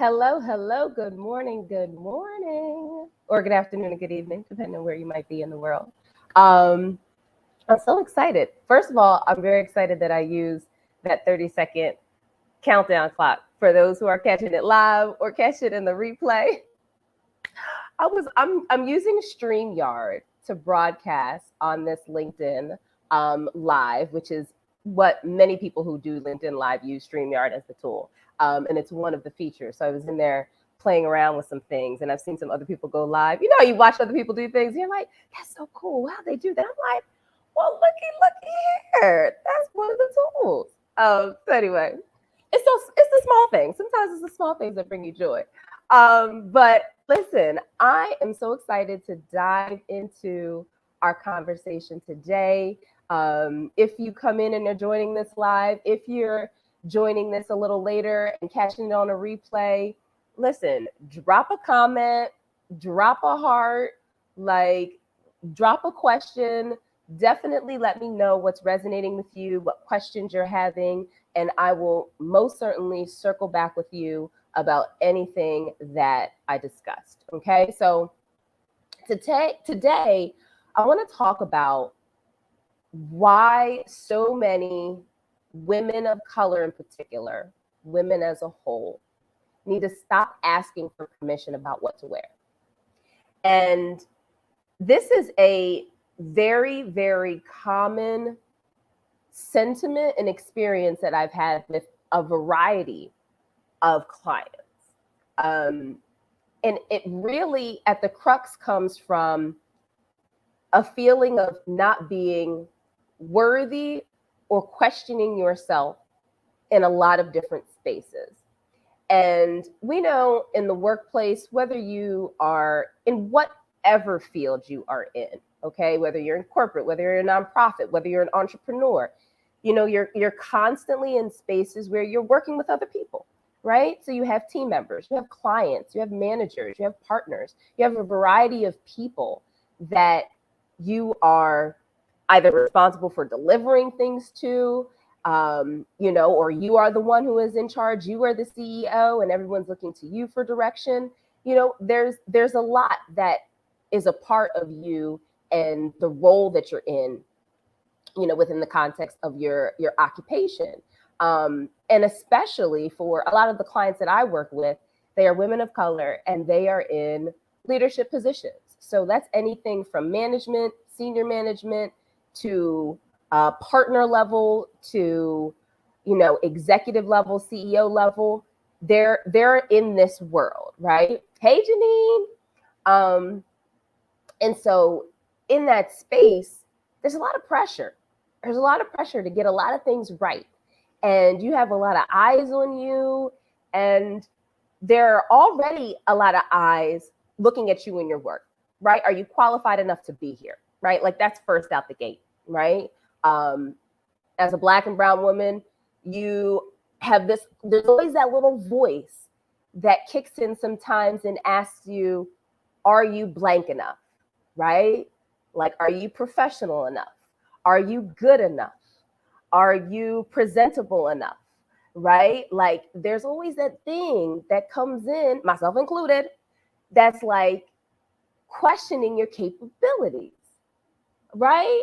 Hello, hello, good morning, or good afternoon and good evening, depending on where you might be in the world. Um, I'm so excited. First of all, I'm very excited that I used that 30-second countdown clock for those who are catching it live or catch it in the replay. I'm using StreamYard to broadcast on this LinkedIn live, which is what many people who do LinkedIn live use StreamYard as the tool. And it's one of the features. So I was in there playing around with some things, and I've seen some other people go live. You know, you watch other people do things, and you're like, that's so cool. How they do that? I'm like, well, looky here. That's one of the tools. So anyway, it's the small things. Sometimes it's the small things that bring you joy. But listen, I am so excited to dive into our conversation today. If you come in and are joining this live, if you're joining this a little later and catching it on a replay, listen, drop a comment, drop a heart, like drop a question. Definitely let me know what's resonating with you, what questions you're having, and I will most certainly circle back with you about anything that I discussed. Okay, so today I want to talk about why so many women of color, in particular, women as a whole, need to stop asking for permission about what to wear. And this is a very, very common sentiment and experience that I've had with a variety of clients. Um, and it really, at the crux, comes from a feeling of not being worthy or questioning yourself in a lot of different spaces. And we know in the workplace, whether you are in whatever field you are in, okay, whether you're in corporate, whether you're a nonprofit, whether you're an entrepreneur, you know, you're constantly in spaces where you're working with other people, right? So you have team members, you have clients, you have managers, you have partners, you have a variety of people that you are either responsible for delivering things to, you know, or you are the one who is in charge, you are the CEO, and everyone's looking to you for direction. You know, there's a lot that is a part of you and the role that you're in, you know, within the context of your occupation. And especially for a lot of the clients that I work with, they are women of color and they are in leadership positions. So that's anything from management, senior management, to partner level, to, you know, executive level, CEO level. They're in this world, right? Hey, Janine. Um, and so in that space, there's a lot of pressure. There's a lot of pressure to get a lot of things right. And you have a lot of eyes on you. And there are already a lot of eyes looking at you in your work, right? Are you qualified enough to be here, right? Like that's first out the gate, right? Um, as a Black and brown woman, you have this, there's always that little voice that kicks in sometimes and asks you, are you blank enough? Right? Like, are you professional enough? Are you good enough? Are you presentable enough? Right? Like, there's always that thing that comes in, myself included, that's like questioning your capabilities. Right?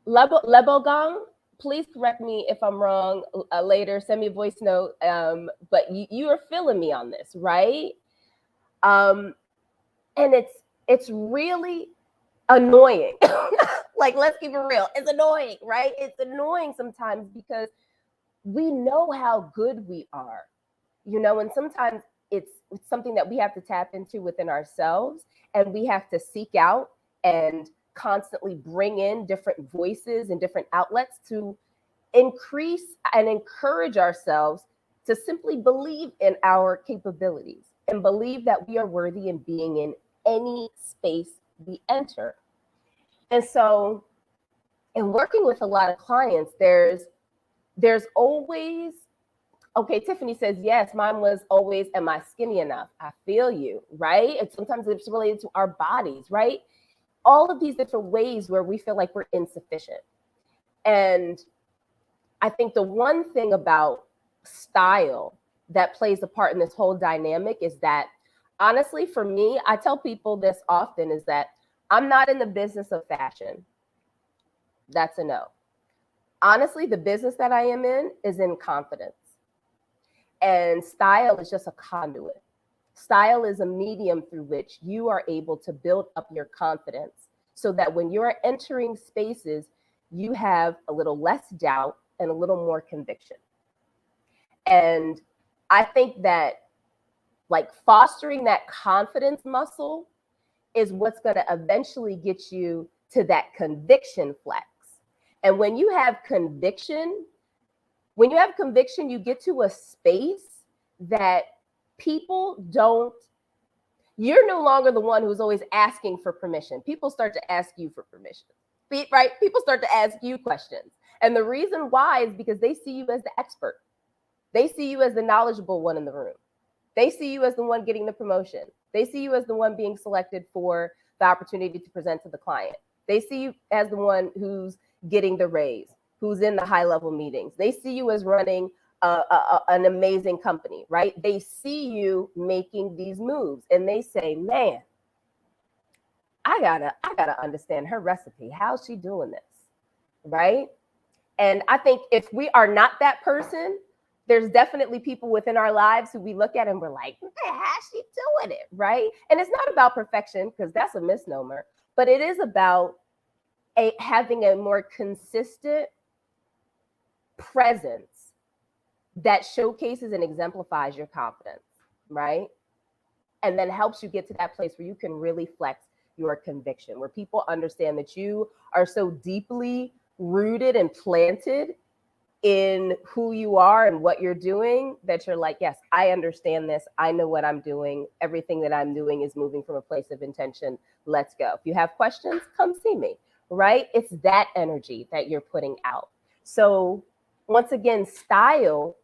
Lebogang, please correct me if I'm wrong later. Send me a voice note. But you are feeling me on this, right? Um, and it's really annoying. Like, let's keep it real. It's annoying, right? It's annoying sometimes because we know how good we are, you know, and sometimes it's something that we have to tap into within ourselves, and we have to seek out and constantly bring in different voices and different outlets to increase and encourage ourselves to simply believe in our capabilities and believe that we are worthy in being in any space we enter. And so, in working with a lot of clients, there's always, okay, Tiffany says, yes, mine was always, am I skinny enough? I feel you, right? And sometimes it's related to our bodies, right? All of these different ways where we feel like we're insufficient. And I think the one thing about style that plays a part in this whole dynamic is that, honestly, for me, I tell people this often, is that I'm not in the business of fashion. That's a no. Honestly, the business that I am in is in confidence. And style is just a conduit. Style is a medium through which you are able to build up your confidence so that when you're entering spaces, you have a little less doubt and a little more conviction. And I think that, like, fostering that confidence muscle is what's going to eventually get you to that conviction flex. And when you have conviction, you get to a space that people don't, you're no longer the one who's always asking for permission. People start to ask you for permission, right? People start to ask you questions. And the reason why is because they see you as the expert. They see you as the knowledgeable one in the room. They see you as the one getting the promotion. They see you as the one being selected for the opportunity to present to the client. They see you as the one who's getting the raise, who's in the high level meetings. They see you as running an amazing company, right? They see you making these moves and they say, man, I gotta understand her recipe. How's she doing this? Right? And I think if we are not that person, there's definitely people within our lives who we look at and we're like, how's she doing it? Right? And it's not about perfection, because that's a misnomer, but it is about having a more consistent presence that showcases and exemplifies your confidence, right? And then helps you get to that place where you can really flex your conviction, where people understand that you are so deeply rooted and planted in who you are and what you're doing that you're like, yes, I understand this. I know what I'm doing. Everything that I'm doing is moving from a place of intention. Let's go. If you have questions, come see me, right? It's that energy that you're putting out. So once again, style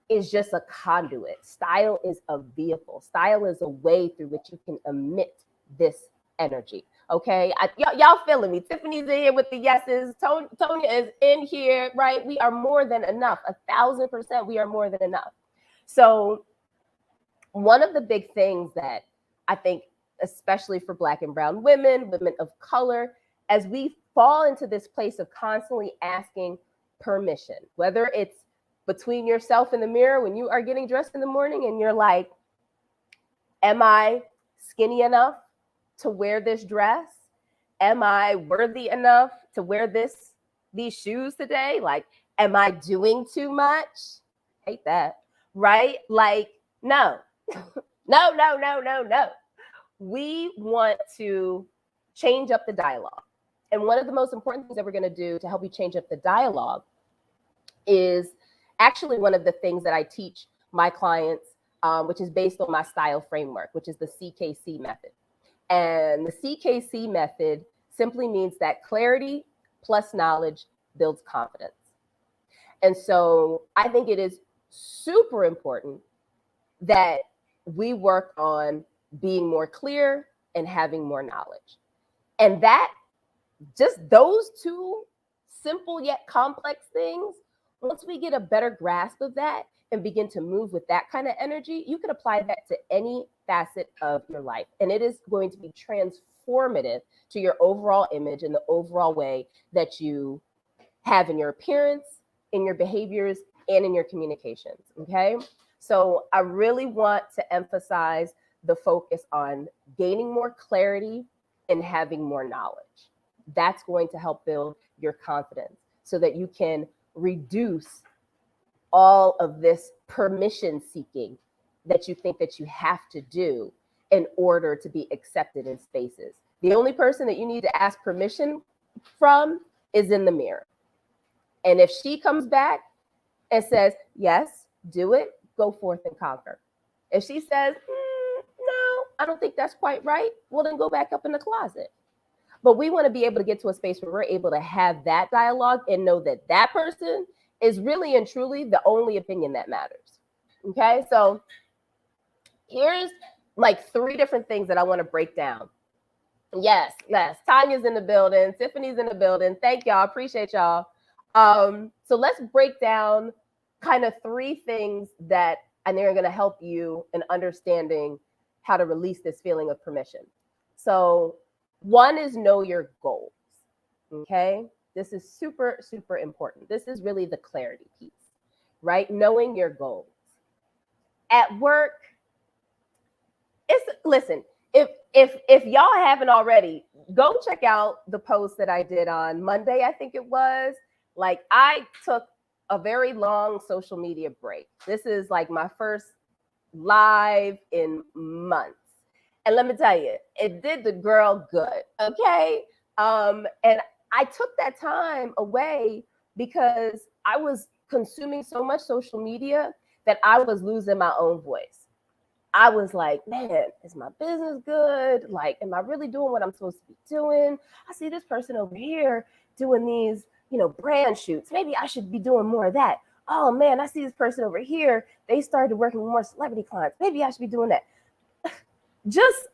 is just a conduit. Style is a vehicle. Style is a way through which you can emit this energy. Okay, y'all feeling me? Tiffany's in here with the yeses. Tonya is in here, right? We are more than enough. 1,000%, we are more than enough. So one of the big things that I think, especially for Black and brown women, women of color, as we fall into this place of constantly asking permission, whether it's between yourself and the mirror when you are getting dressed in the morning and you're like, am I skinny enough to wear this dress? Am I worthy enough to wear these shoes today? Like, am I doing too much? Hate that, right? Like, no, no. We want to change up the dialogue. And one of the most important things that we're going to do to help you change up the dialogue is actually one of the things that I teach my clients, which is based on my style framework, which is the CKC method. And the CKC method simply means that clarity plus knowledge builds confidence. And so I think it is super important that we work on being more clear and having more knowledge. And that, just those two simple yet complex things, once we get a better grasp of that and begin to move with that kind of energy, you can apply that to any facet of your life. And it is going to be transformative to your overall image and the overall way that you have in your appearance, in your behaviors, and in your communications. Okay. So I really want to emphasize the focus on gaining more clarity and having more knowledge. That's going to help build your confidence so that you can reduce all of this permission seeking that you think that you have to do in order to be accepted in spaces. The only person that you need to ask permission from is in the mirror. And if she comes back and says, yes, do it, go forth and conquer. If she says, no, I don't think that's quite right, well, then go back up in the closet. But we want to be able to get to a space where we're able to have that dialogue and know that that person is really and truly the only opinion that matters. Okay, so here's like 3 different things that I want to break down. Yes, Tanya's in the building, Tiffany's in the building. Thank y'all, appreciate y'all. So let's break down kind of 3 things that and they're going to help you in understanding how to release this feeling of permission. So, one is know your goals. Okay. This is super, super important. This is really the clarity piece, right? Knowing your goals. At work, listen, if y'all haven't already, go check out the post that I did on Monday, I think it was. Like, I took a very long social media break. This is like my first live in months. And let me tell you, it did the girl good. Okay. And I took that time away because I was consuming so much social media that I was losing my own voice. I was like, man, is my business good? Like, am I really doing what I'm supposed to be doing? I see this person over here doing these, brand shoots. Maybe I should be doing more of that. Oh man, I see this person over here. They started working with more celebrity clients. Maybe I should be doing that. Just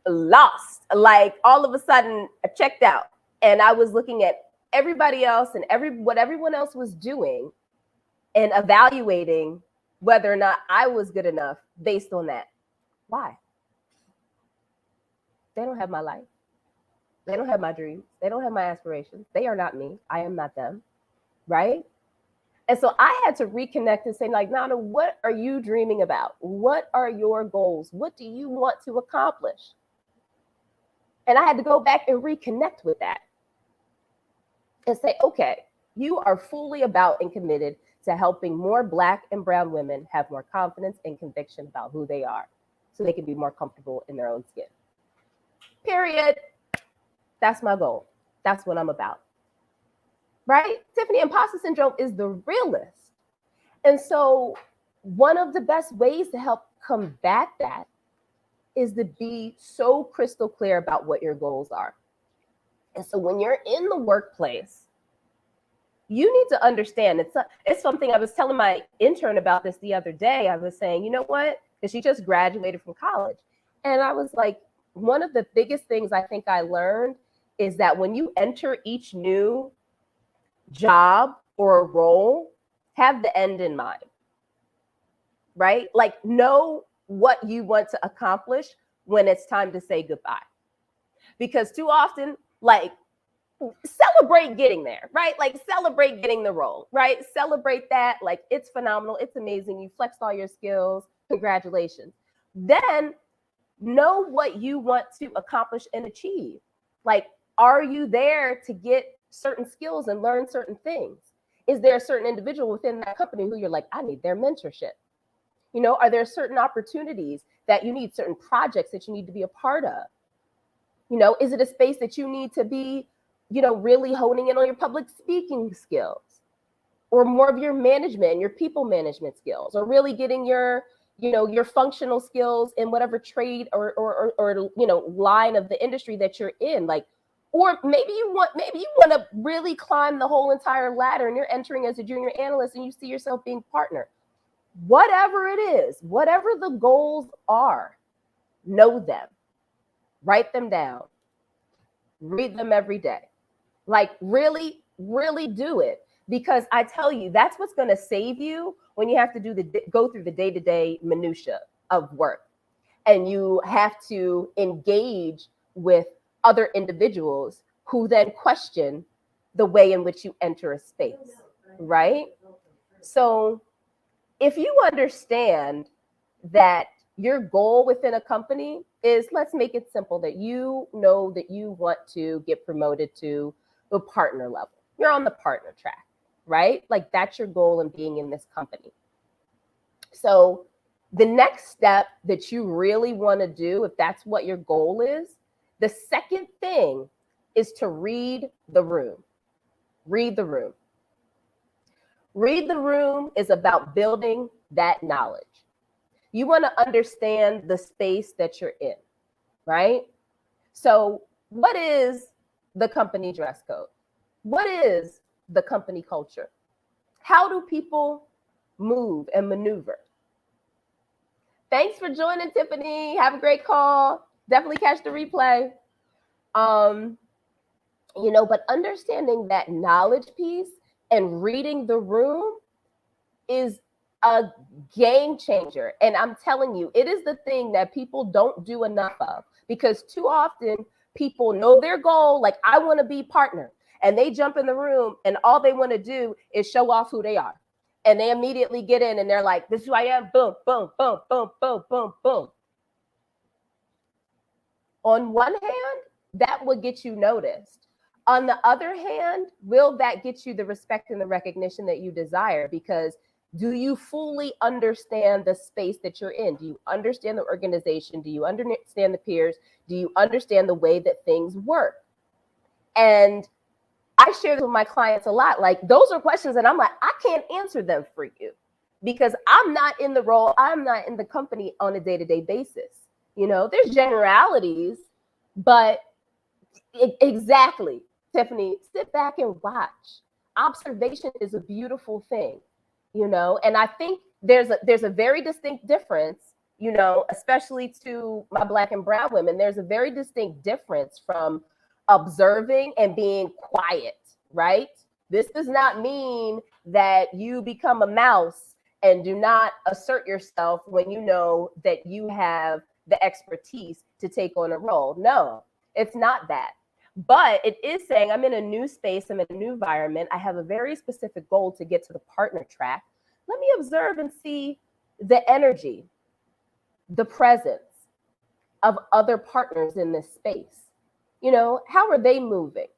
lost. Like, all of a sudden I checked out and I was looking at everybody else and what everyone else was doing and evaluating whether or not I was good enough based on that. Why? They don't have my life. They don't have my dreams. They don't have my aspirations. They are not me. I am not them. Right? And so I had to reconnect and say, like, Nana, what are you dreaming about? What are your goals? What do you want to accomplish? And I had to go back and reconnect with that and say, okay, you are fully about and committed to helping more Black and brown women have more confidence and conviction about who they are so they can be more comfortable in their own skin. Period. That's my goal. That's what I'm about. Right? Tiffany, imposter syndrome is the realest. And so one of the best ways to help combat that is to be so crystal clear about what your goals are. And so when you're in the workplace, you need to understand, it's something I was telling my intern about this the other day. I was saying, you know what? Because she just graduated from college. And I was like, one of the biggest things I think I learned is that when you enter each new job or a role, have the end in mind, right? Like, know what you want to accomplish when it's time to say goodbye. Because too often, like, celebrate getting there, right? Like, celebrate getting the role, right? Celebrate that. Like, it's phenomenal. It's amazing. You flexed all your skills. Congratulations. Then know what you want to accomplish and achieve. Like, are you there to get certain skills and learn certain things? Is there a certain individual within that company who you're like, I need their mentorship? Are there certain opportunities that you need, certain projects that you need to be a part of? Is it a space that you need to be, really honing in on your public speaking skills, or more of your management and your people management skills, or really getting your functional skills in whatever trade or line of the industry that you're in? Like, or maybe you want to really climb the whole entire ladder and you're entering as a junior analyst and you see yourself being partner. Whatever it is, whatever the goals are, know them, write them down, read them every day. Like, really, really do it. Because I tell you, that's what's going to save you when you have to go through the day-to-day minutia of work. And you have to engage with other individuals who then question the way in which you enter a space, right? So if you understand that your goal within a company is, let's make it simple, that you know that you want to get promoted to the partner level. You're on the partner track, right? Like, that's your goal in being in this company. So the next step that you really want to do, if that's what your goal is, the second thing is to read the room. Read the room. Read the room is about building that knowledge. You want to understand the space that you're in, right? So what is the company dress code? What is the company culture? How do people move and maneuver? Thanks for joining, Tiffany. Have a great call. Definitely catch the replay. But understanding that knowledge piece and reading the room is a game changer. And I'm telling you, it is the thing that people don't do enough of, because too often people know their goal, like, I want to be partner, and they jump in the room and all they want to do is show off who they are. And they immediately get in and they're like, this is who I am. Boom, boom, boom, boom, boom, boom, boom. On one hand, that would get you noticed. On the other hand, will that get you the respect and the recognition that you desire? Because do you fully understand the space that you're in? Do you understand the organization? Do you understand the peers? Do you understand the way that things work? And I share this with my clients a lot. Like, those are questions that I'm like, I can't answer them for you, because I'm not in the role, I'm not in the company on a day-to-day basis. You know, there's generalities, but exactly, Tiffany, sit back and watch. Observation is a beautiful thing, you know, and I think there's a very distinct difference, you know, especially to my Black and brown women. There's a very distinct difference from observing and being quiet, right? This does not mean that you become a mouse and do not assert yourself when you know that you have the expertise to take on a role. No, it's not that. But it is saying, I'm in a new space, I'm in a new environment, I have a very specific goal to get to the partner track. Let me observe and see the energy, the presence of other partners in this space. You know, how are they moving?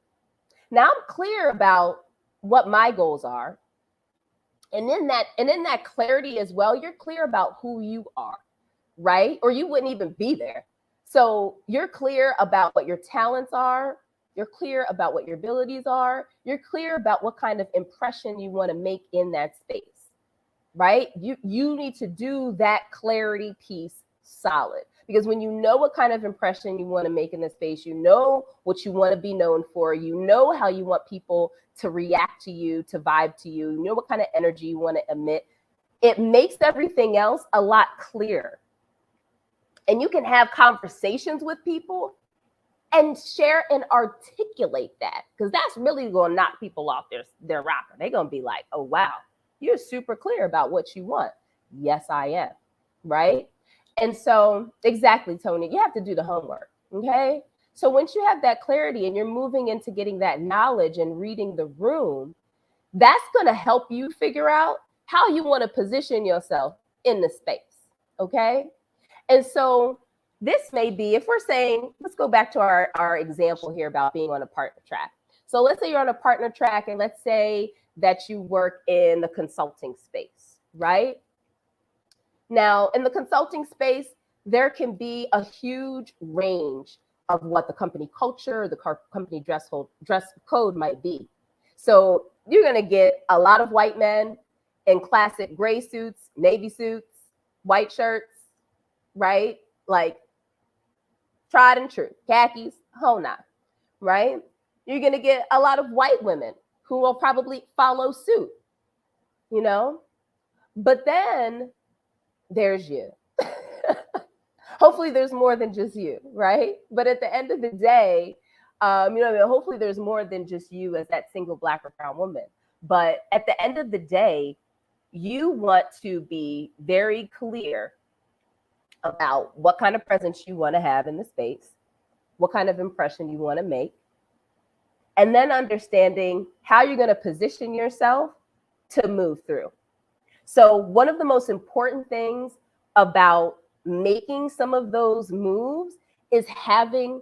Now I'm clear about what my goals are. And in that clarity as well, you're clear about who you are, right? Or you wouldn't even be there. So you're clear about what your talents are. You're clear about what your abilities are. You're clear about what kind of impression you want to make in that space, right? You need to do that clarity piece solid. Because when you know what kind of impression you want to make in the space, you know what you want to be known for, you know how you want people to react to you, to vibe to you, you know what kind of energy you want to emit, it makes everything else a lot clearer. And you can have conversations with people and share and articulate that, because that's really going to knock people off their rocker. They're going to be like, oh, wow, you're super clear about what you want. Yes, I am. Right? And so, exactly, Tony, you have to do the homework. Okay. So once you have that clarity and you're moving into getting that knowledge and reading the room, that's going to help you figure out how you want to position yourself in the space. Okay. And so this may be, if we're saying, let's go back to our example here about being on a partner track. So let's say you're on a partner track, and let's say that you work in the consulting space, right? Now, in the consulting space, there can be a huge range of what the company culture, the company dress code might be. So you're going to get a lot of white men in classic gray suits, navy suits, white shirts, right? Like tried and true, khakis, whole nine, right? You're going to get a lot of white women who will probably follow suit, you know? But then there's you. Hopefully there's more than just you, right? But at the end of the day, hopefully there's more than just you as that single Black or brown woman. But at the end of the day, you want to be very clear about what kind of presence you want to have in the space, what kind of impression you want to make, and then understanding how you're going to position yourself to move through. So one of the most important things about making some of those moves is having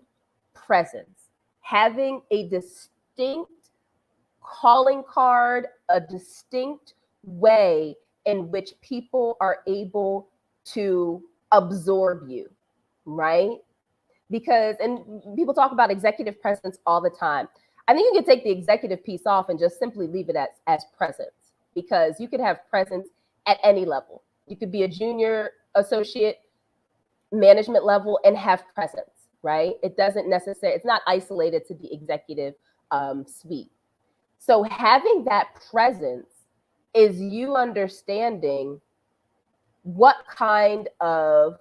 presence, having a distinct calling card, a distinct way in which people are able to absorb you, right? Because, and people talk about executive presence all the time. I think you can take the executive piece off and just simply leave it as presence, because you could have presence at any level. You could be a junior associate, management level, and have presence, right? It doesn't necessarily, it's not isolated to the executive suite. So having that presence is you understanding what kind of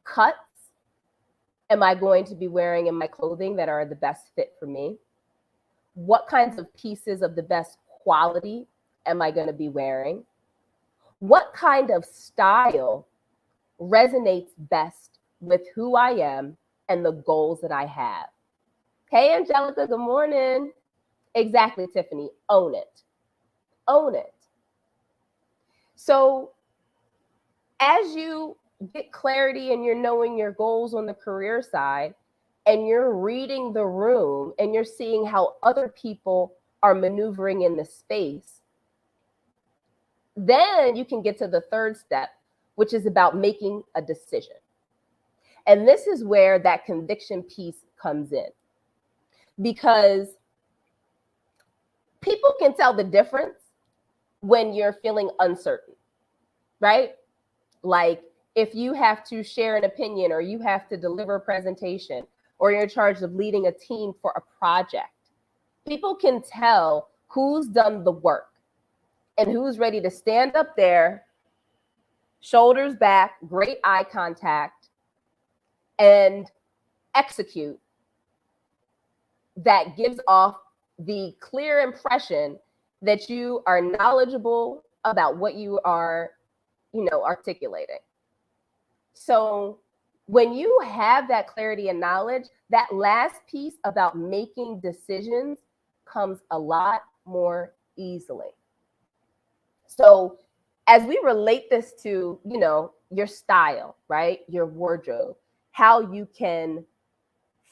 cuts am I going to be wearing in my clothing that are the best fit for me? What kinds of pieces of the best quality am I going to be wearing? What kind of style resonates best with who I am and the goals that I have? Hey, Angelica, good morning. Exactly, Tiffany. Own it. Own it. So, as you get clarity and you're knowing your goals on the career side, and you're reading the room and you're seeing how other people are maneuvering in the space, then you can get to the third step, which is about making a decision. And this is where that conviction piece comes in, because people can tell the difference when you're feeling uncertain, right? Like if you have to share an opinion or you have to deliver a presentation or you're in charge of leading a team for a project, people can tell who's done the work and who's ready to stand up there, shoulders back, great eye contact, and execute. That gives off the clear impression that you are knowledgeable about what you are, articulating. So when you have that clarity and knowledge, that last piece about making decisions comes a lot more easily. So as we relate this to, your style, right? Your wardrobe, how you can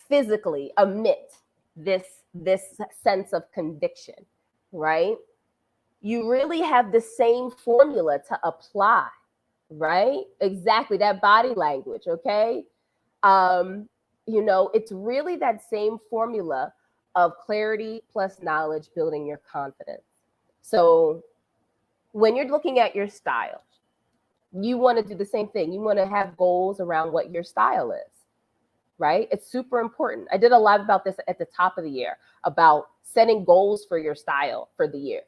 physically emit this sense of conviction, right? You really have the same formula to apply, right? Exactly, that body language, okay? It's really that same formula of clarity plus knowledge building your confidence. So when you're looking at your style, you want to do the same thing. You want to have goals around what your style is, right? It's super important. I did a live about this at the top of the year about setting goals for your style for the year.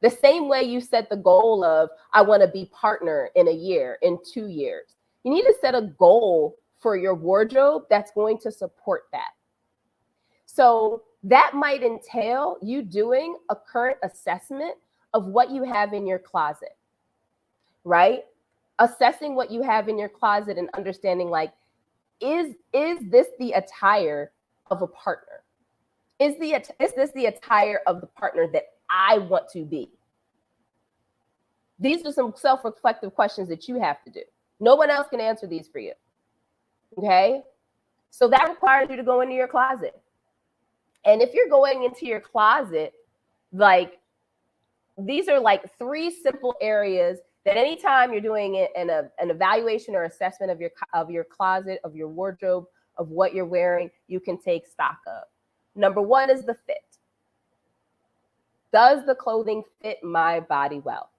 The same way you set the goal of, I want to be partner in a year, in 2 years. You need to set a goal for your wardrobe that's going to support that. So that might entail you doing a current assessment of what you have in your closet, right? Assessing what you have in your closet and understanding, like, is this the attire of a partner? Is this the attire of the partner that I want to be? These are some self-reflective questions that you have to do. No one else can answer these for you. Okay? So that requires you to go into your closet. And if you're going into your closet, like, these are like 3 simple areas that anytime you're doing an evaluation or assessment of your closet, of your wardrobe, of what you're wearing, you can take stock of. Number 1 is the fit. Does the clothing fit my body well?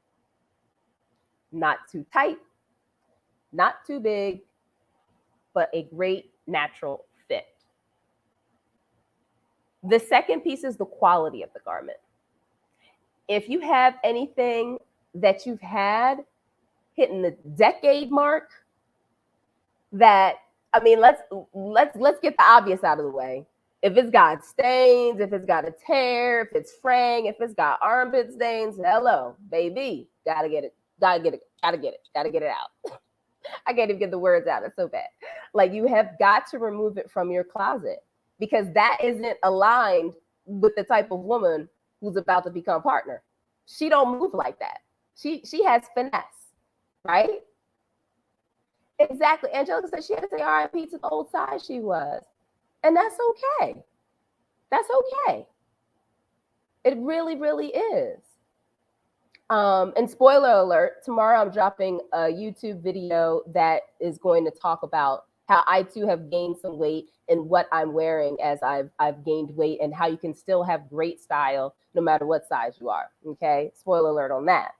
Not too tight, not too big, but a great natural fit. The second piece is the quality of the garment. If you have anything that you've had hitting the decade mark, let's get the obvious out of the way. If it's got stains, if it's got a tear, if it's fraying, if it's got armpit stains, hello, baby, gotta get it out. I can't even get the words out. It's so bad. Like, you have got to remove it from your closet, because that isn't aligned with the type of woman who's about to become partner. She don't move like that. She has finesse, right? Exactly. Angelica said she had to say RIP to the old size she was. And that's okay. That's okay. It really, really is. And spoiler alert, tomorrow I'm dropping a YouTube video that is going to talk about how I too have gained some weight and what I'm wearing as I've gained weight, and how you can still have great style no matter what size you are. Okay, spoiler alert on that.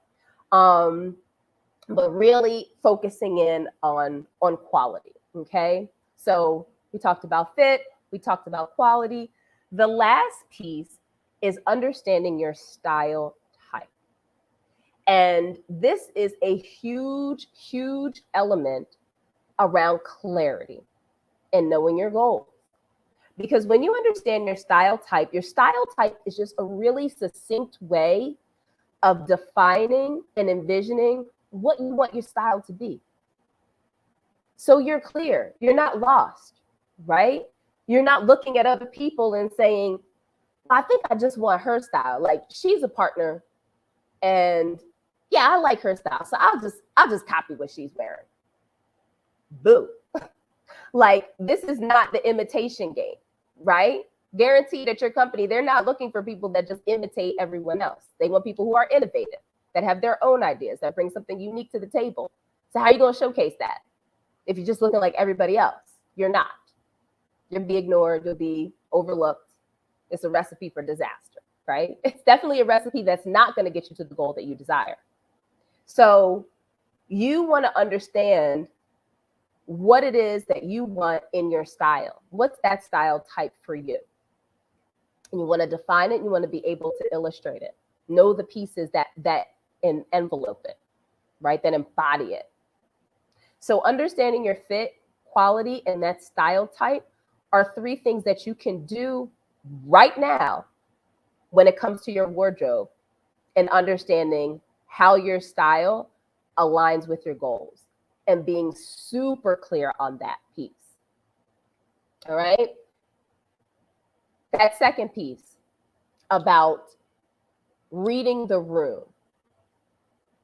But really focusing in on quality. Okay, so we talked about fit, we talked about quality. The last piece is understanding your style type. And this is a huge, huge element around clarity and knowing your goals. Because when you understand your style type is just a really succinct way of defining and envisioning what you want your style to be. So you're clear, you're not lost, right? You're not looking at other people and saying, I think I just want her style. Like, she's a partner and yeah, I like her style. So I'll just copy what she's wearing. Boo. Like, this is not the imitation game, right? Guaranteed at your company, they're not looking for people that just imitate everyone else. They want people who are innovative, that have their own ideas, that bring something unique to the table. So how are you going to showcase that if you're just looking like everybody else? You're not. You'll be ignored. You'll be overlooked. It's a recipe for disaster, right? It's definitely a recipe that's not going to get you to the goal that you desire. So you want to understand what it is that you want in your style. What's that style type for you? And you want to define it. You want to be able to illustrate it. Know the pieces that envelope it, right? That embody it. So understanding your fit, quality, and that style type are 3 things that you can do right now when it comes to your wardrobe and understanding how your style aligns with your goals and being super clear on that piece. All right. That second piece about reading the room,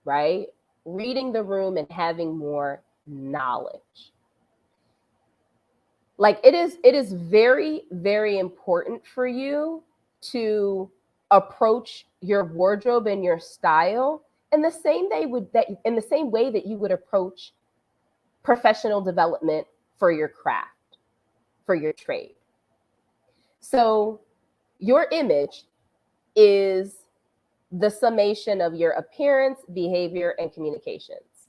right? Reading the room and having more knowledge. Like, it is very, very important for you to approach your wardrobe and your style in the same way that you would approach professional development for your craft, for your trade. So your image is the summation of your appearance, behavior, and communications.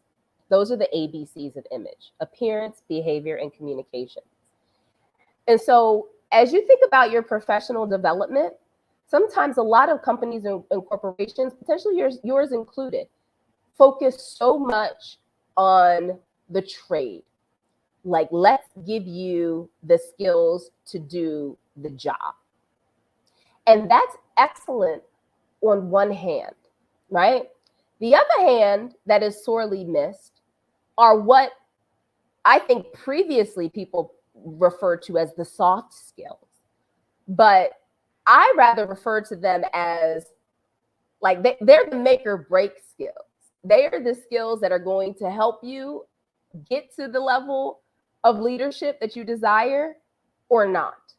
Those are the ABCs of image: appearance, behavior, and communications. And so as you think about your professional development, sometimes a lot of companies and corporations, potentially yours included, focus so much on the trade. Like, let's give you the skills to do the job. And that's excellent on one hand, right? The other hand that is sorely missed are what I think previously people referred to as the soft skills. But I rather refer to them as, like, they're the make or break skills. They are the skills that are going to help you get to the level of leadership that you desire or not.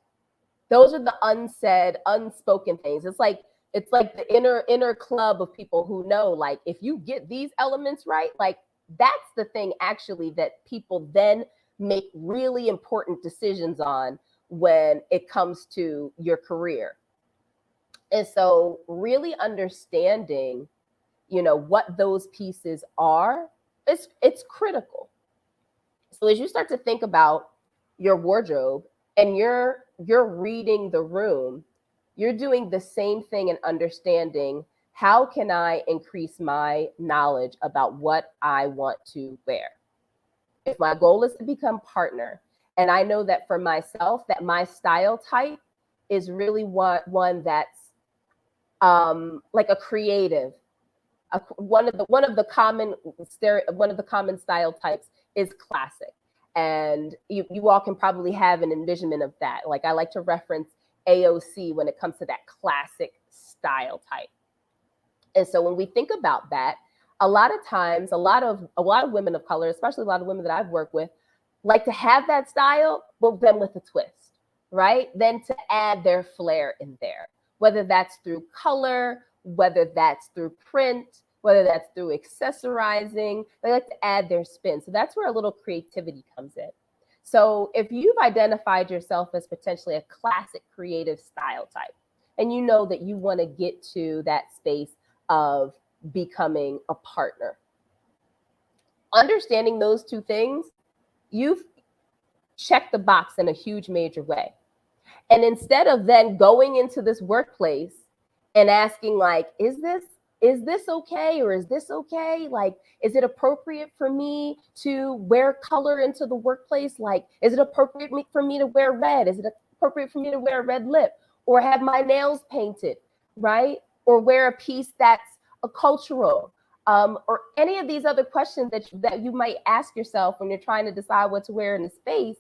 Those are the unsaid, unspoken things. It's like the inner club of people who know, like, if you get these elements right, like, that's the thing actually that people then make really important decisions on when it comes to your career. And so really understanding, what those pieces are, it's critical. So as you start to think about your wardrobe and you're reading the room, you're doing the same thing and understanding, how can I increase my knowledge about what I want to wear? If my goal is to become partner, and I know that for myself, that my style type is really one that's like a creative. One of the common style types is classic, and you all can probably have an envisionment of that. Like, I like to reference AOC when it comes to that classic style type. And so when we think about that, a lot of times, a lot of women of color, especially a lot of women that I've worked with, like to have that style, but then with a twist, right? Then to add their flair in there, whether that's through color, whether that's through print, whether that's through accessorizing. They like to add their spin. So that's where a little creativity comes in. So if you've identified yourself as potentially a classic creative style type, and you know that you want to get to that space of becoming a partner, understanding those 2 things, you've checked the box in a huge major way. And instead of then going into this workplace and asking, like, is this okay, or is this okay? Like, is it appropriate for me to wear color into the workplace? Like, is it appropriate for me to wear red? Is it appropriate for me to wear a red lip, or have my nails painted, right? Or wear a piece that's a cultural? or any of these other questions that you might ask yourself when you're trying to decide what to wear in the space,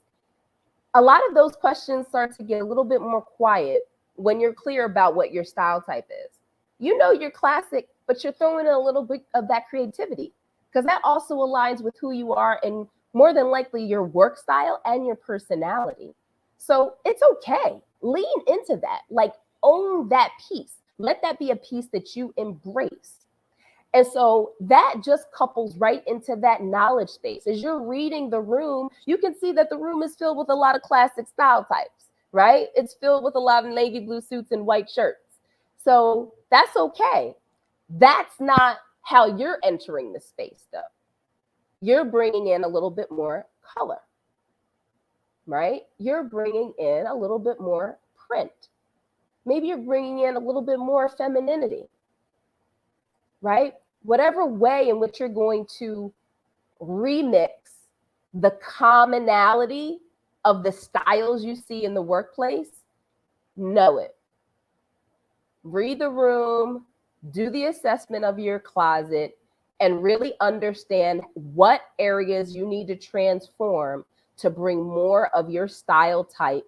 a lot of those questions start to get a little bit more quiet when you're clear about what your style type is. You know you're classic, but you're throwing in a little bit of that creativity because that also aligns with who you are and more than likely your work style and your personality. So it's okay. Lean into that. Like, own that piece. Let that be a piece that you embrace. And so that just couples right into that knowledge space. As you're reading the room, you can see that the room is filled with a lot of classic style types, right? It's filled with a lot of navy blue suits and white shirts. So that's okay. That's not how you're entering the space, though. You're bringing in a little bit more color, right? You're bringing in a little bit more print. Maybe you're bringing in a little bit more femininity, right? Whatever way in which you're going to remix the commonality of the styles you see in the workplace, know it. Read the room, do the assessment of your closet, and really understand what areas you need to transform to bring more of your style type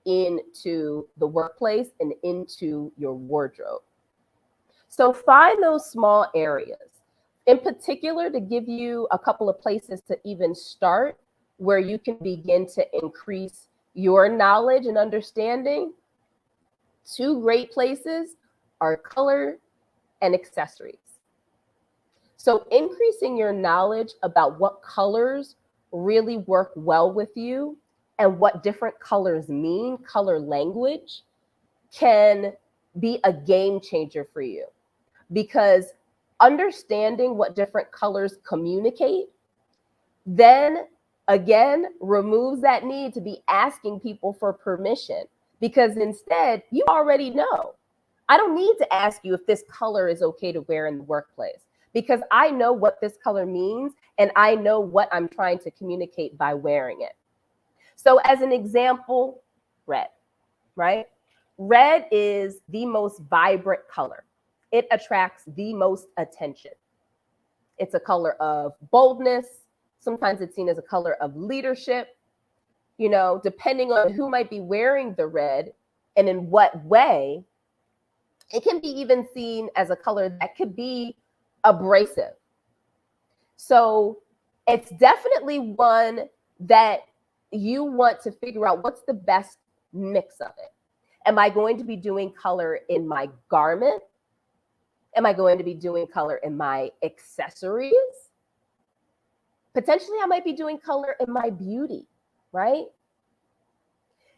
into the workplace and into your wardrobe. So find those small areas. In particular, to give you a couple of places to even start where you can begin to increase your knowledge and understanding, two great places are color and accessories. So increasing your knowledge about what colors really work well with you and what different colors mean, color language, can be a game changer for you. Because understanding what different colors communicate then again removes that need to be asking people for permission, because instead you already know. I don't need to ask you if this color is okay to wear in the workplace because I know what this color means and I know what I'm trying to communicate by wearing it. So as an example, red, right? Red is the most vibrant color. It attracts the most attention. It's a color of boldness. Sometimes it's seen as a color of leadership. You know, depending on who might be wearing the red and in what way, it can be even seen as a color that could be abrasive. So it's definitely one that you want to figure out what's the best mix of it. Am I going to be doing color in my garment? Am I going to be doing color in my accessories? Potentially, I might be doing color in my beauty, right?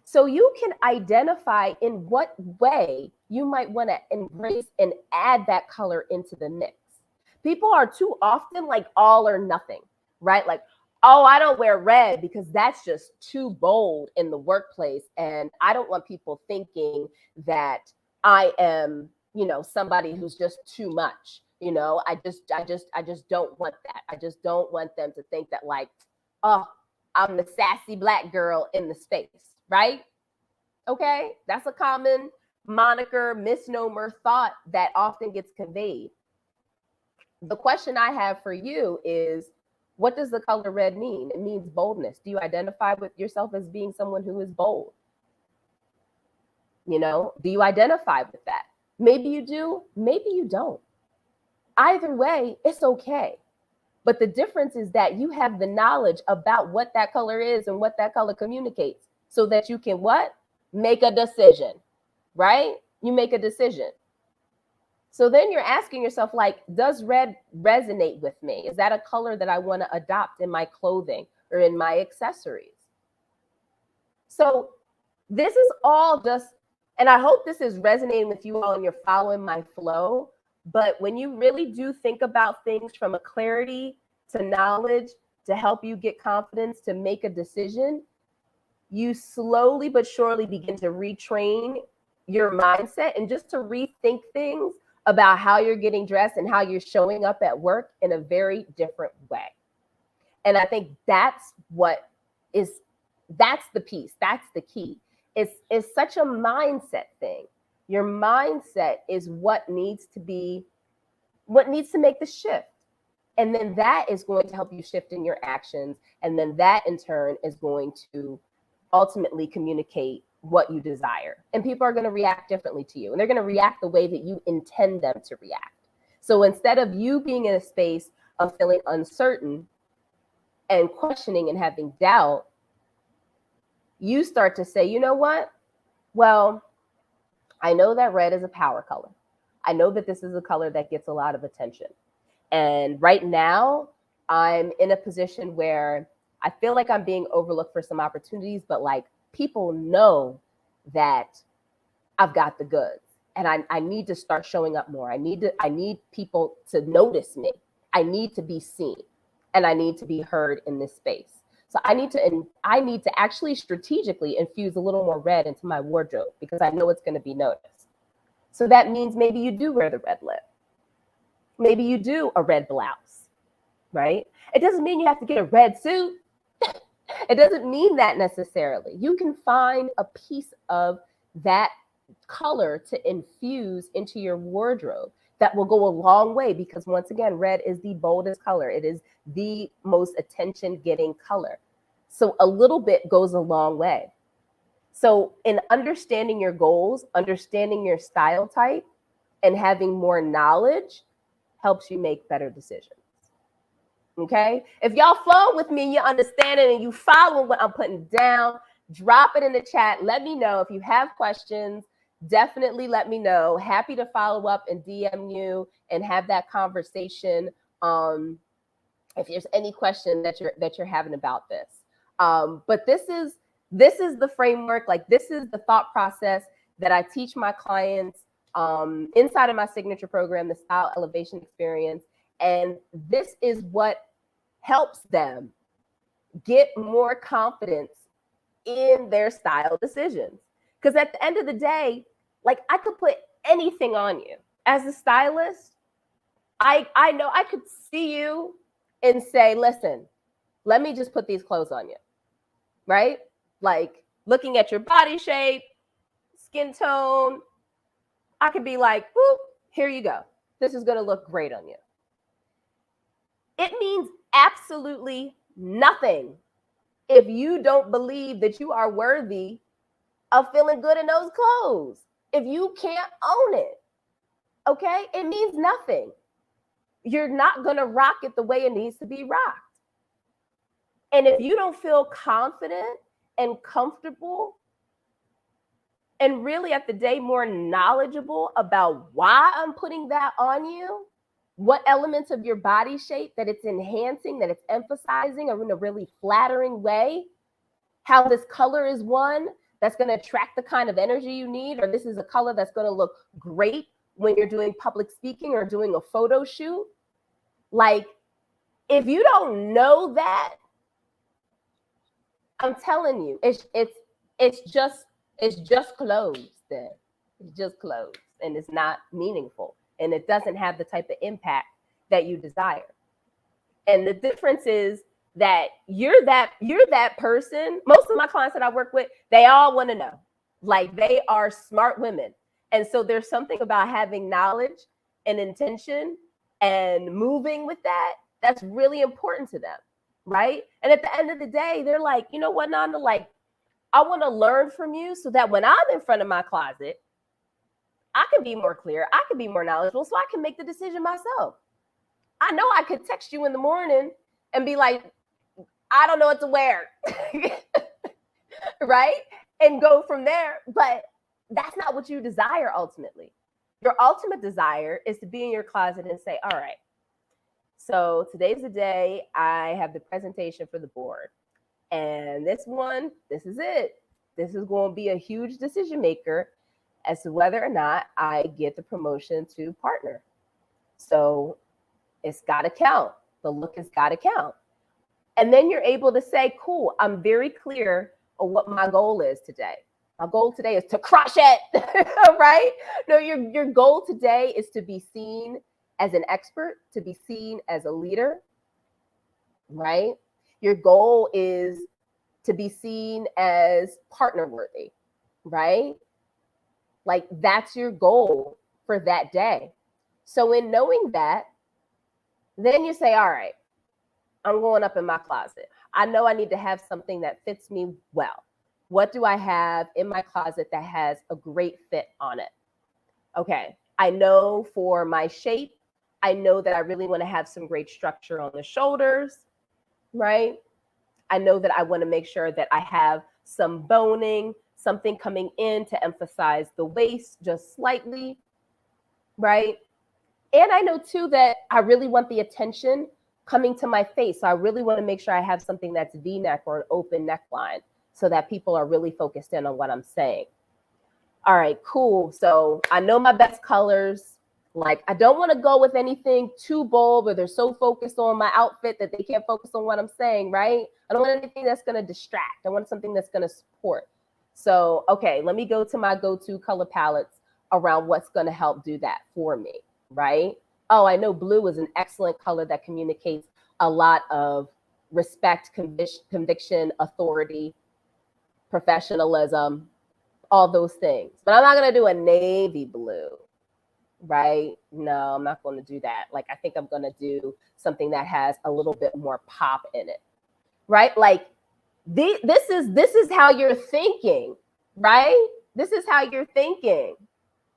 So you can identify in what way you might want to embrace and add that color into the mix. People are too often like all or nothing, right? Like, oh, I don't wear red because that's just too bold in the workplace. And I don't want people thinking that I am, you know, somebody who's just too much. You know, I just don't want that. I just don't want them to think that like, oh, I'm the sassy Black girl in the space, right? Okay, that's a common moniker, misnomer thought that often gets conveyed. The question I have for you is, what does the color red mean? It means boldness. Do you identify with yourself as being someone who is bold? You know, do you identify with that? Maybe you do, maybe you don't. Either way, it's okay. But the difference is that you have the knowledge about what that color is and what that color communicates so that you can what? Make a decision, right? You make a decision. So then you're asking yourself, like, does red resonate with me? Is that a color that I want to adopt in my clothing or in my accessories? So this is all just, and I hope this is resonating with you all and you're following my flow. But when you really do think about things from a clarity to knowledge to help you get confidence to make a decision, you slowly but surely begin to retrain your mindset and just to rethink things about how you're getting dressed and how you're showing up at work in a very different way. And I think that's the piece. That's the key. It's such a mindset thing. Your mindset is what needs to make the shift. And then that is going to help you shift in your actions. And then that in turn is going to ultimately communicate what you desire. And people are going to react differently to you. And they're going to react the way that you intend them to react. So instead of you being in a space of feeling uncertain and questioning and having doubt, you start to say, you know what? Well, I know that red is a power color. I know that this is a color that gets a lot of attention. And right now, I'm in a position where I feel like I'm being overlooked for some opportunities, but like people know that I've got the goods and I need to start showing up more. I need people to notice me. I need to be seen and I need to be heard in this space. So I need to actually strategically infuse a little more red into my wardrobe because I know it's going to be noticed. So that means maybe you do wear the red lip. Maybe you do a red blouse, right? It doesn't mean you have to get a red suit. It doesn't mean that necessarily. You can find a piece of that color to infuse into your wardrobe that will go a long way because once again, red is the boldest color. It is the most attention getting color. So a little bit goes a long way. So in understanding your goals, understanding your style type, and having more knowledge helps you make better decisions. Okay? If y'all flow with me, you understand it, and you follow what I'm putting down, drop it in the chat. Let me know if you have questions. Definitely let me know. Happy to follow up and DM you and have that conversation. If there's any question that you're having about this. But this is the framework, like this is the thought process that I teach my clients inside of my signature program, the Style Elevation Experience. And this is what helps them get more confidence in their style decisions. Because at the end of the day, like I could put anything on you. As a stylist, I know I could see you and say, listen, let me just put these clothes on you, right? Like looking at your body shape, skin tone, I could be like, whoop, here you go. This is going to look great on you. It means absolutely nothing if you don't believe that you are worthy of feeling good in those clothes. If you can't own it, okay, it means nothing. You're not going to rock it the way it needs to be rocked. And if you don't feel confident and comfortable and really at the day more knowledgeable about why I'm putting that on you, what elements of your body shape that it's enhancing, that it's emphasizing, or in a really flattering way, how this color is one that's going to attract the kind of energy you need, or this is a color that's going to look great when you're doing public speaking or doing a photo shoot. Like, if you don't know that, I'm telling you, it's just clothes then. It's just clothes and it's not meaningful and it doesn't have the type of impact that you desire. And the difference is that you're that person. Most of my clients that I work with, they all want to know. Like they are smart women. And so there's something about having knowledge and intention and moving with that that's really important to them, right? And at the end of the day, they're like, you know what, Nanda, like, I want to learn from you so that when I'm in front of my closet, I can be more clear, I can be more knowledgeable, so I can make the decision myself. I know I could text you in the morning and be like, I don't know what to wear, right? And go from there. But that's not what you desire ultimately. Your ultimate desire is to be in your closet and say, all right, so today's the day I have the presentation for the board. And this is it. This is going to be a huge decision maker as to whether or not I get the promotion to partner. So it's got to count. The look has got to count. And then you're able to say, cool, I'm very clear on what my goal is today. My goal today is to crush it, right? No, your goal today is to be seen as an expert, to be seen as a leader, right? Your goal is to be seen as partner worthy, right? Like that's your goal for that day. So in knowing that, Then you say, all right, I'm going up in my closet. I know I need to have something that fits me well. What do I have in my closet that has a great fit on it? Okay, I know for my shape, I know that I really want to have some great structure on the shoulders, right? I know that I want to make sure that I have some boning, something coming in to emphasize the waist just slightly, right? And I know too that I really want the attention coming to my face. So I really want to make sure I have something that's V-neck or an open neckline so that people are really focused in on what I'm saying. All right, cool. So I know my best colors. Like, I don't want to go with anything too bold where they're so focused on my outfit that they can't focus on what I'm saying, right? I don't want anything that's going to distract. I want something that's going to support. So, okay, let me go to my go-to color palettes around what's going to help do that for me, right? Oh, I know blue is an excellent color that communicates a lot of respect, conviction, authority, professionalism, all those things. But I'm not going to do a navy blue, right? No, I'm not going to do that. Like, I think I'm going to do something that has a little bit more pop in it, right? Like, this is how you're thinking, right? This is how you're thinking.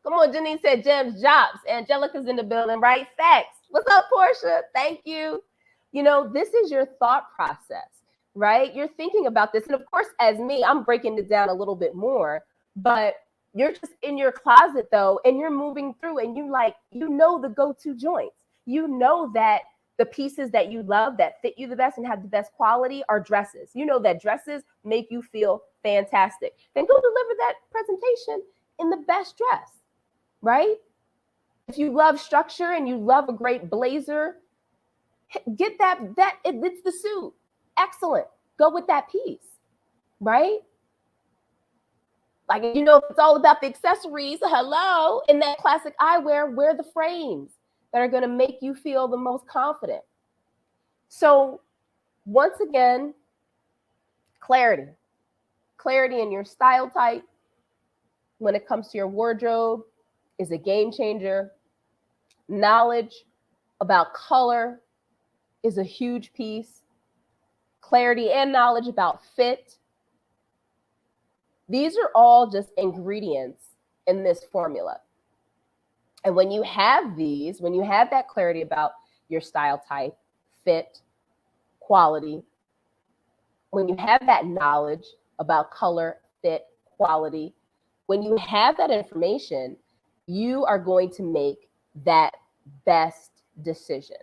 Come on, Janine said gems, jobs. Angelica's in the building, right? Facts. What's up, Portia? Thank you. You know, this is your thought process, right? You're thinking about this. And of course, as me, I'm breaking it down a little bit more, but you're just in your closet though, and you're moving through and you know the go-to joints. You know that the pieces that you love that fit you the best and have the best quality are dresses. You know that dresses make you feel fantastic. Then go deliver that presentation in the best dress, right? If you love structure and you love a great blazer, get it's the suit. Excellent. Go with that piece, right? Like, you know, if it's all about the accessories, hello, in that classic eyewear, wear the frames that are going to make you feel the most confident. So once again, clarity. Clarity in your style type when it comes to your wardrobe is a game changer. Knowledge about color is a huge piece. Clarity and knowledge about fit. These are all just ingredients in this formula. And when you have these, when you have that clarity about your style type, fit, quality, when you have that knowledge about color, fit, quality, when you have that information, you are going to make that best decision,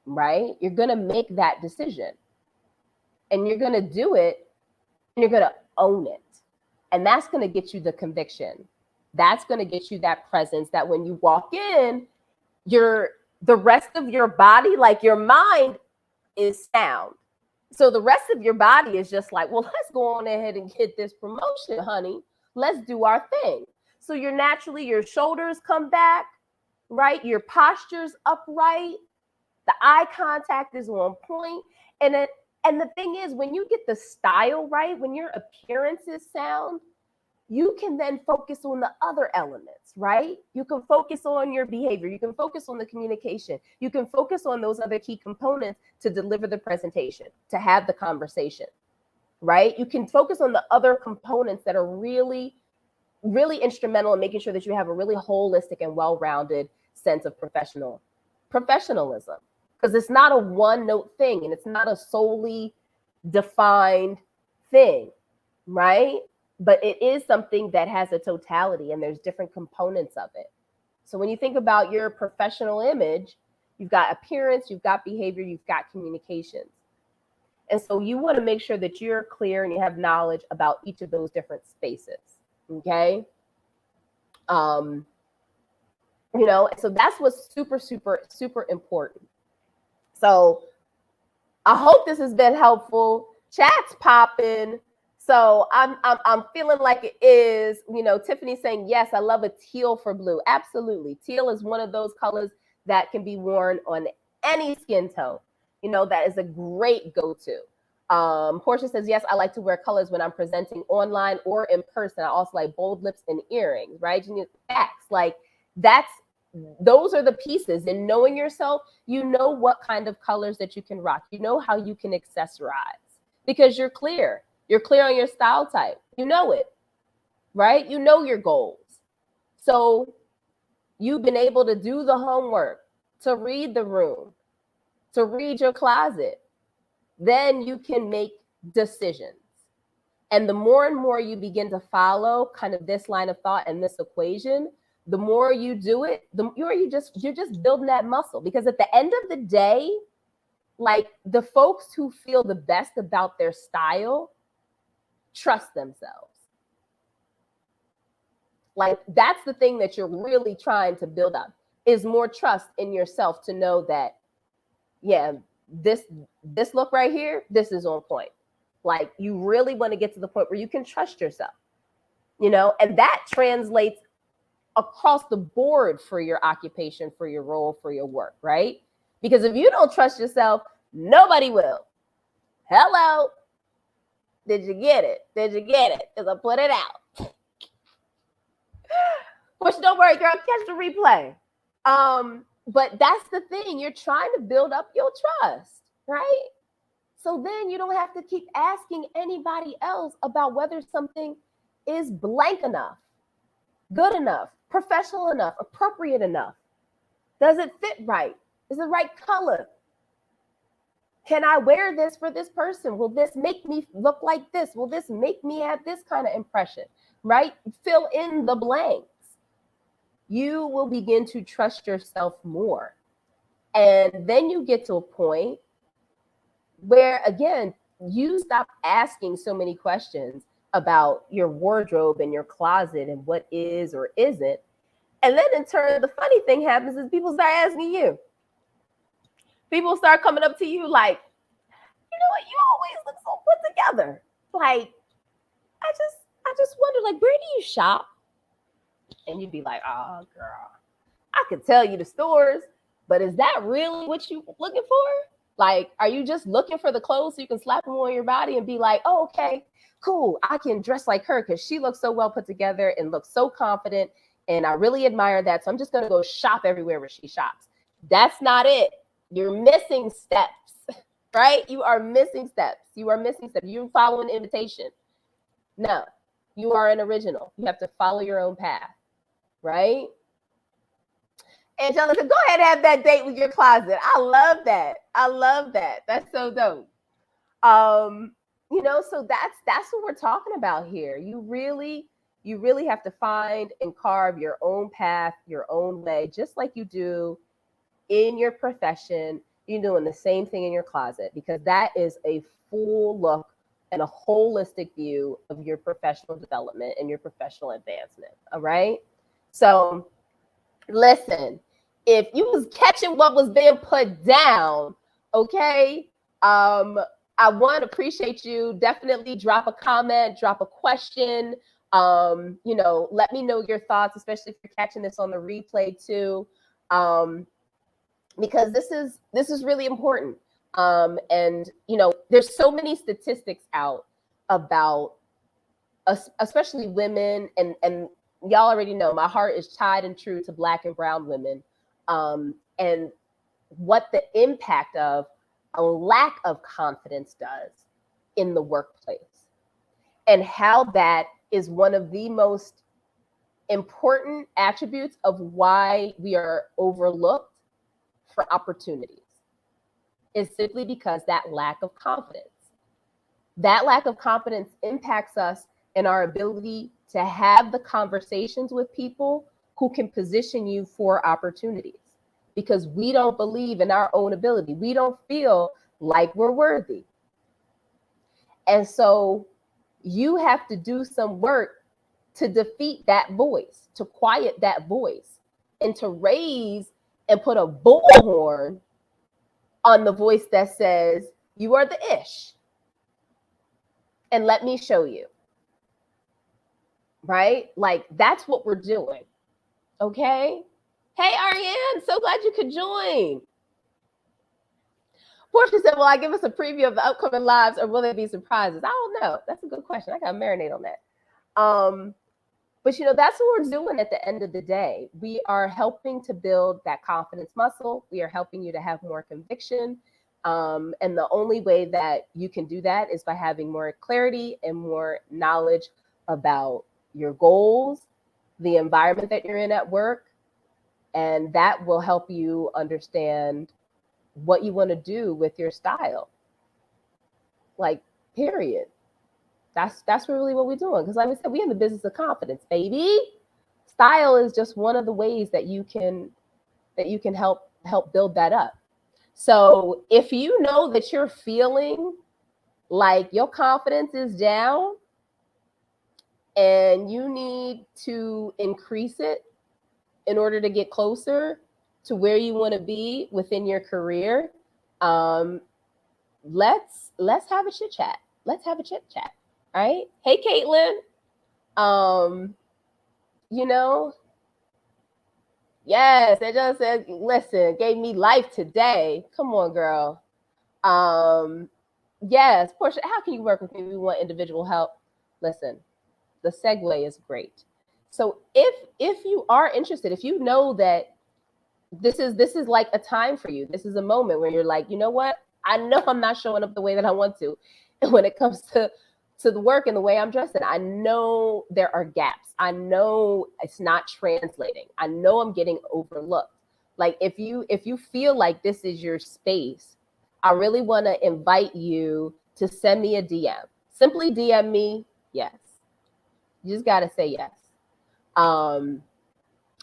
right? You're going to make that decision and you're going to do it and you're going to own it. And that's going to get you the conviction. That's going to get you that presence that when you walk in, the rest of your body, like your mind is sound. So the rest of your body is just like, well, let's go on ahead and get this promotion, honey. Let's do our thing. So your shoulders come back, right? Your posture's upright. The eye contact is on point. And the thing is, when you get the style right, when your appearance is sound, you can then focus on the other elements, right? You can focus on your behavior. You can focus on the communication. You can focus on those other key components to deliver the presentation, to have the conversation, right? You can focus on the other components that are really, really instrumental in making sure that you have a really holistic and well-rounded sense of professionalism. Because it's not a one-note thing and it's not a solely defined thing, right? But it is something that has a totality and there's different components of it. So when you think about your professional image, you've got appearance, you've got behavior, you've got communications. And so you want to make sure that you're clear and you have knowledge about each of those different spaces. Okay. You know, so that's what's super, super, super important. So I hope this has been helpful. Chat's popping. So I'm feeling like it is, you know, Tiffany saying, yes, I love a teal for blue. Absolutely. Teal is one of those colors that can be worn on any skin tone. You know, that is a great go-to. Portia says, yes, I like to wear colors when I'm presenting online or in person. I also like bold lips and earrings, right? Facts. Like that's those are the pieces. And knowing yourself, you know what kind of colors that you can rock. You know how you can accessorize because you're clear. You're clear on your style type. You know it, right? You know your goals. So you've been able to do the homework, to read the room, to read your closet. Then you can make decisions. And the more and more you begin to follow kind of this line of thought and this equation, the more you do it, the more you're just building that muscle. Because at the end of the day, like the folks who feel the best about their style trust themselves. Like that's the thing that you're really trying to build up, is more trust in yourself to know that, yeah, this look right here, this is on point. Like you really want to get to the point where you can trust yourself, you know, and that translates across the board for your occupation, for your role, for your work, right? Because if you don't trust yourself, nobody will. Hello. Did you get it? Did you get it? Because I put it out. Which don't worry, girl, catch the replay. But that's the thing. You're trying to build up your trust, right? So then you don't have to keep asking anybody else about whether something is blank enough, good enough, professional enough, appropriate enough. Does it fit right? Is it the right color? Can I wear this for this person? Will this make me look like this? Will this make me have this kind of impression, right? Fill in the blanks. You will begin to trust yourself more. And then you get to a point where, again, you stop asking so many questions about your wardrobe and your closet and what is or isn't. And then in turn, the funny thing happens is people start asking you. People start coming up to you like, you know what, you always look so put together. Like, I just wonder, like, where do you shop? And you'd be like, oh, girl, I could tell you the stores, but is that really what you looking for? Like, are you just looking for the clothes so you can slap them on your body and be like, oh, okay, cool, I can dress like her because she looks so well put together and looks so confident, and I really admire that, so I'm just going to go shop everywhere where she shops. That's not it. You're missing steps, right? You are missing steps. You are missing steps. You're following an invitation. No, you are an original. You have to follow your own path, right? Angelica, go ahead and have that date with your closet. I love that. I love that. That's so dope. You know, so that's what we're talking about here. You really have to find and carve your own path, your own way, just like you do in your profession. You're doing the same thing in your closet, because that is a full look and a holistic view of your professional development and your professional advancement. All right. So listen, if you was catching what was being put down, okay, I want to appreciate you. Definitely drop a comment, drop a question. You know, let me know your thoughts, especially if you're catching this on the replay too, because this is really important. And you know, there's so many statistics out about especially women, and y'all already know my heart is tied and true to Black and brown women, and what the impact of a lack of confidence does in the workplace, and how that is one of the most important attributes of why we are overlooked for opportunities, is simply because that lack of confidence. That lack of confidence impacts us in our ability to have the conversations with people who can position you for opportunities, because we don't believe in our own ability. We don't feel like we're worthy. And so you have to do some work to defeat that voice, to quiet that voice, and to raise and put a bullhorn on the voice that says, you are the ish. And let me show you. Right? Like, that's what we're doing. Okay? Hey, Ariane, so glad you could join. Portia said, will I give us a preview of the upcoming lives, or will there be surprises? I don't know. That's a good question. I got to marinate on that. But that's what we're doing at the end of the day. We are helping to build that confidence muscle. We are helping you to have more conviction. And the only way that you can do that is by having more clarity and more knowledge about your goals, the environment that you're in at work, and that will help you understand what you want to do with your style. Like, period. That's really what we're doing. Because like I said, we're in the business of confidence, baby. Style is just one of the ways that you can help build that up. So if you know that you're feeling like your confidence is down and you need to increase it in order to get closer to where you want to be within your career, let's have a chit chat. Let's have a chit chat. Right? Hey, Caitlin. Yes, it just said, listen, gave me life today. Come on, girl. Yes, Portia, how can you work with me? We want individual help. Listen, the segue is great. So if you are interested, if you know that this is like a time for you, this is a moment where you're like, you know what? I know I'm not showing up the way that I want to. And when it comes to the work and the way I'm dressing, I know there are gaps. I know it's not translating. I know I'm getting overlooked. Like if you feel like this is your space, I really want to invite you to send me a DM. Simply DM me, yes. You just got to say yes. And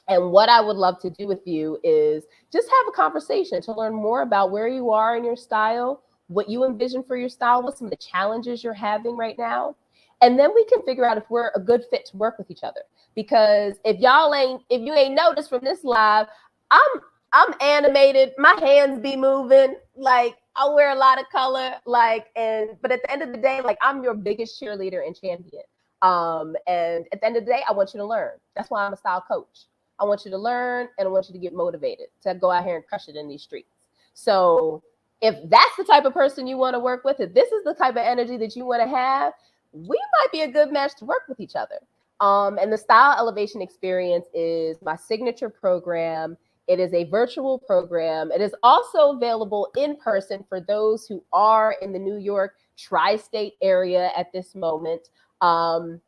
what I would love to do with you is just have a conversation to learn more about where you are in your style, what you envision for your style, what some of the challenges you're having right now. And then we can figure out if we're a good fit to work with each other. Because if you ain't noticed from this live, I'm animated, my hands be moving, like I wear a lot of color, but at the end of the day, like I'm your biggest cheerleader and champion. And at the end of the day, I want you to learn. That's why I'm a style coach. I want you to learn and I want you to get motivated to go out here and crush it in these streets. So if that's the type of person you want to work with, if this is the type of energy that you want to have, we might be a good match to work with each other. And the Style Elevation Experience is my signature program. It is a virtual program. It is also available in person for those who are in the New York tri-state area at this moment. And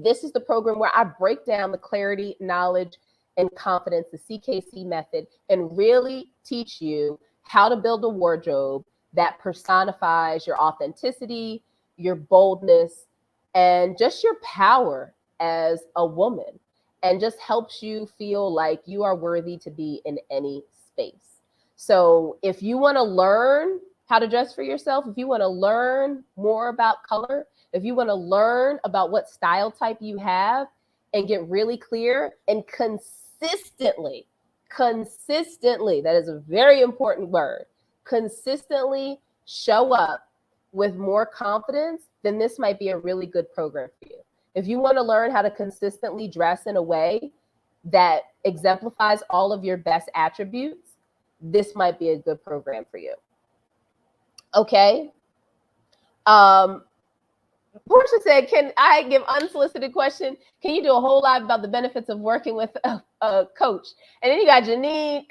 this is the program where I break down the clarity, knowledge, and confidence, the CKC method, and really teach you how to build a wardrobe that personifies your authenticity, your boldness, and just your power as a woman, and just helps you feel like you are worthy to be in any space. So if you want to learn how to dress for yourself, if you want to learn more about color, if you want to learn about what style type you have and get really clear and consistently, that is a very important word, consistently show up with more confidence, then this might be a really good program for you. If you want to learn how to consistently dress in a way that exemplifies all of your best attributes, this might be a good program for you. Okay. Portia said, can I give unsolicited question? Can you do a whole lot about the benefits of working with a coach? And then you got Janine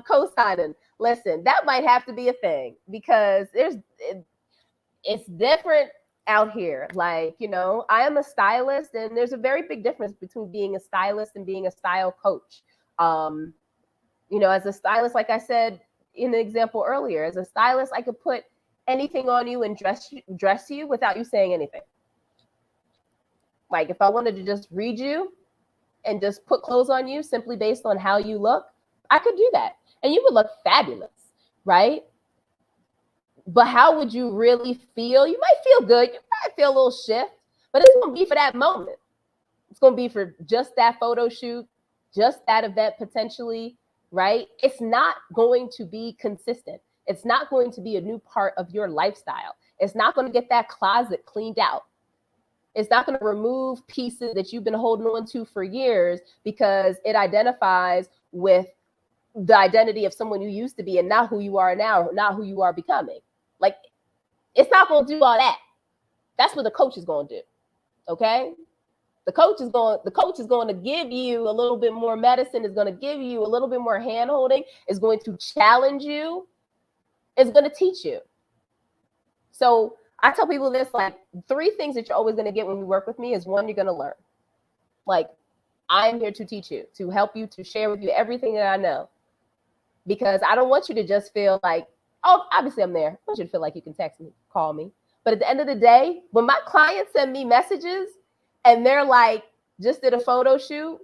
co-signing. Listen, that might have to be a thing because it's different out here. Like, I am a stylist and there's a very big difference between being a stylist and being a style coach. As a stylist, like I said in the example earlier, as a stylist, I could put anything on you and dress you without you saying anything. Like if I wanted to just read you and just put clothes on you simply based on how you look, I could do that. And you would look fabulous, right? But how would you really feel? You might feel good. You might feel a little shift, but it's going to be for that moment. It's going to be for just that photo shoot, just that event potentially, right? It's not going to be consistent. It's not going to be a new part of your lifestyle. It's not going to get that closet cleaned out. It's not going to remove pieces that you've been holding on to for years because it identifies with the identity of someone you used to be and not who you are now, not who you are becoming. Like, it's not going to do all that. That's what the coach is going to do. Okay? The coach is going to give you a little bit more medicine, is going to give you a little bit more hand holding, is going to challenge you, is going to teach you. So I tell people this, like 3 things that you're always going to get when you work with me is 1, you're going to learn. Like, I'm here to teach you, to help you, to share with you everything that I know. Because I don't want you to just feel like, oh, obviously I'm there. I want you to feel like you can text me, call me. But at the end of the day, when my clients send me messages and they're like, just did a photo shoot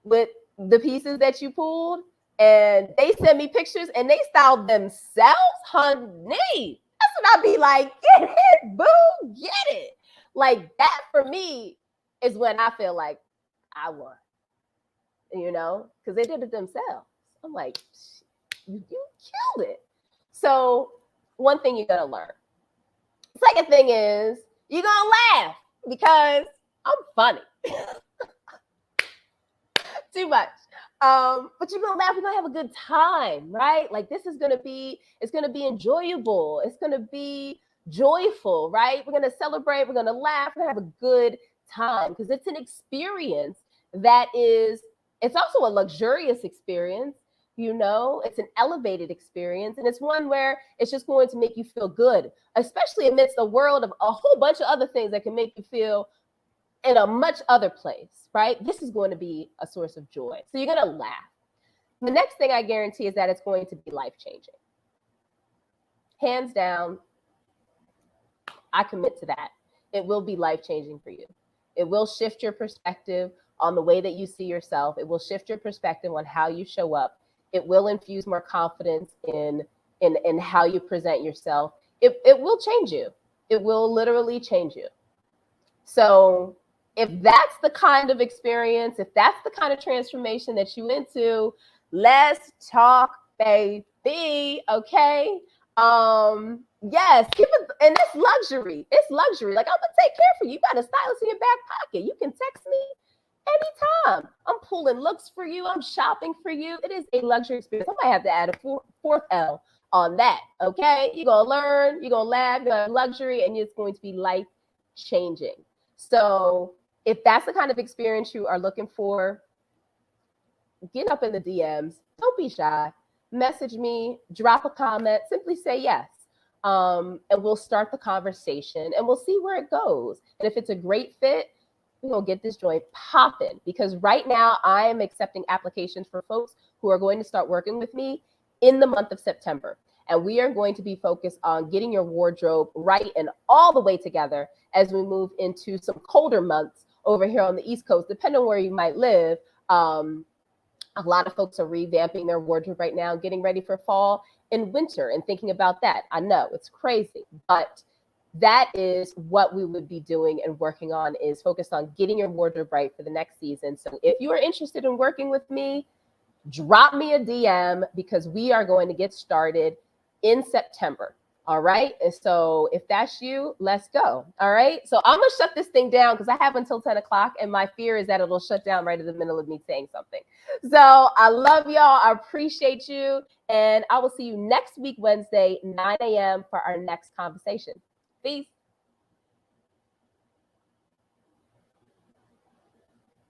with the pieces that you pulled, and they send me pictures and they styled themselves, honey, that's when I be like, get it, boo, get it. Like, that for me is when I feel like I won, because they did it themselves. I'm like, you killed it. So 1 thing you're going to learn. Second thing is you're going to laugh because I'm funny. Too much. But you're going to laugh. We're going to have a good time, right? Like, this is going to be, it's going to be enjoyable. It's going to be joyful, right? We're going to celebrate. We're going to laugh. We're going to have a good time because it's an experience that is, it's also a luxurious experience. It's an elevated experience, and it's one where it's just going to make you feel good, especially amidst a world of a whole bunch of other things that can make you feel in a much other place, right? This is going to be a source of joy. So you're going to laugh. The next thing I guarantee is that it's going to be life-changing. Hands down, I commit to that. It will be life-changing for you. It will shift your perspective on the way that you see yourself. It will shift your perspective on how you show up. It will infuse more confidence in how you present yourself. It will change you. It will literally change you. So if that's the kind of experience, if that's the kind of transformation that you into, let's talk, baby. Okay. Yes, and it's luxury. It's luxury. Like, I'm gonna take care for you. You got a stylist in your back pocket. You can text me anytime. I'm pulling looks for you. I'm shopping for you. It is a luxury experience. I might have to add a fourth L on that. Okay. You're going to learn, you're going to laugh, you're going to have luxury, and it's going to be life changing. So if that's the kind of experience you are looking for, get up in the DMs. Don't be shy. Message me, drop a comment, simply say yes. And we'll start the conversation and we'll see where it goes. And if it's a great fit, we're going to get this joint popping, because right now I am accepting applications for folks who are going to start working with me in the month of September. And we are going to be focused on getting your wardrobe right and all the way together as we move into some colder months over here on the East Coast, depending on where you might live. A lot of folks are revamping their wardrobe right now, getting ready for fall and winter and thinking about that. I know it's crazy, but that is what we would be doing and working on, is focused on getting your wardrobe right for the next season. So if you are interested in working with me, drop me a DM, because we are going to get started in September. All right. And so if that's you, let's go. All right. So I'm going to shut this thing down because I have until 10 o'clock. And my fear is that it'll shut down right in the middle of me saying something. So I love y'all. I appreciate you. And I will see you next week, Wednesday, 9 a.m. for our next conversation. Peace.